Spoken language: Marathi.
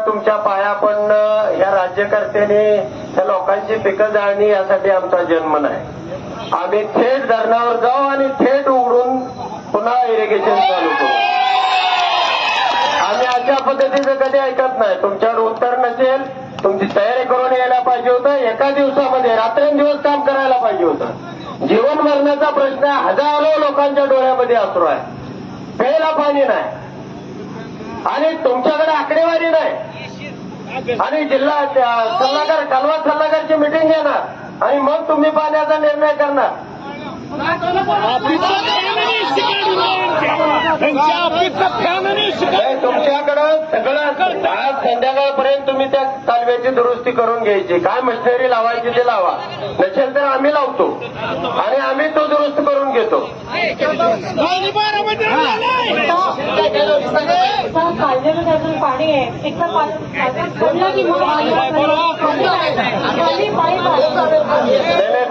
तुमच्या पाया पडणं, ह्या राज्यकर्त्यांनी त्या लोकांची पिकं जाळणी यासाठी आमचा जन्म नाही. आम्ही थेट धरणावर जाऊ आणि थेट उघडून पुन्हा इरिगेशन चालू करू. आम्ही अशा पद्धतीचं कधी ऐकत नाही. तुमच्याकडे उत्तर नसेल, तुमची तयारी करून यायला पाहिजे होतं. एका दिवसामध्ये रात्रंदिवस काम करायला पाहिजे होतं. जीवन मरणाचा प्रश्न हजारो लोकांच्या डोळ्यामध्ये अश्रू आहे. प्यायला पाणी नाही आणि तुमच्याकडे आकडेवारी नाही आणि जिल्हा सल्लागार कालवा सल्लागारची मिटिंग घेणार आणि मग तुम्ही पाण्याचा निर्णय करणार. तुमच्याकडं सगळं आज संध्याकाळपर्यंत तुम्ही त्या कालव्याची दुरुस्ती करून घ्यायची. काय मशिनरी लावायची ते लावा, नसेल तर आम्ही लावतो आणि आम्ही तो दुरुस्त करून घेतो. कालव्यामध्ये पाणी आहे, नाही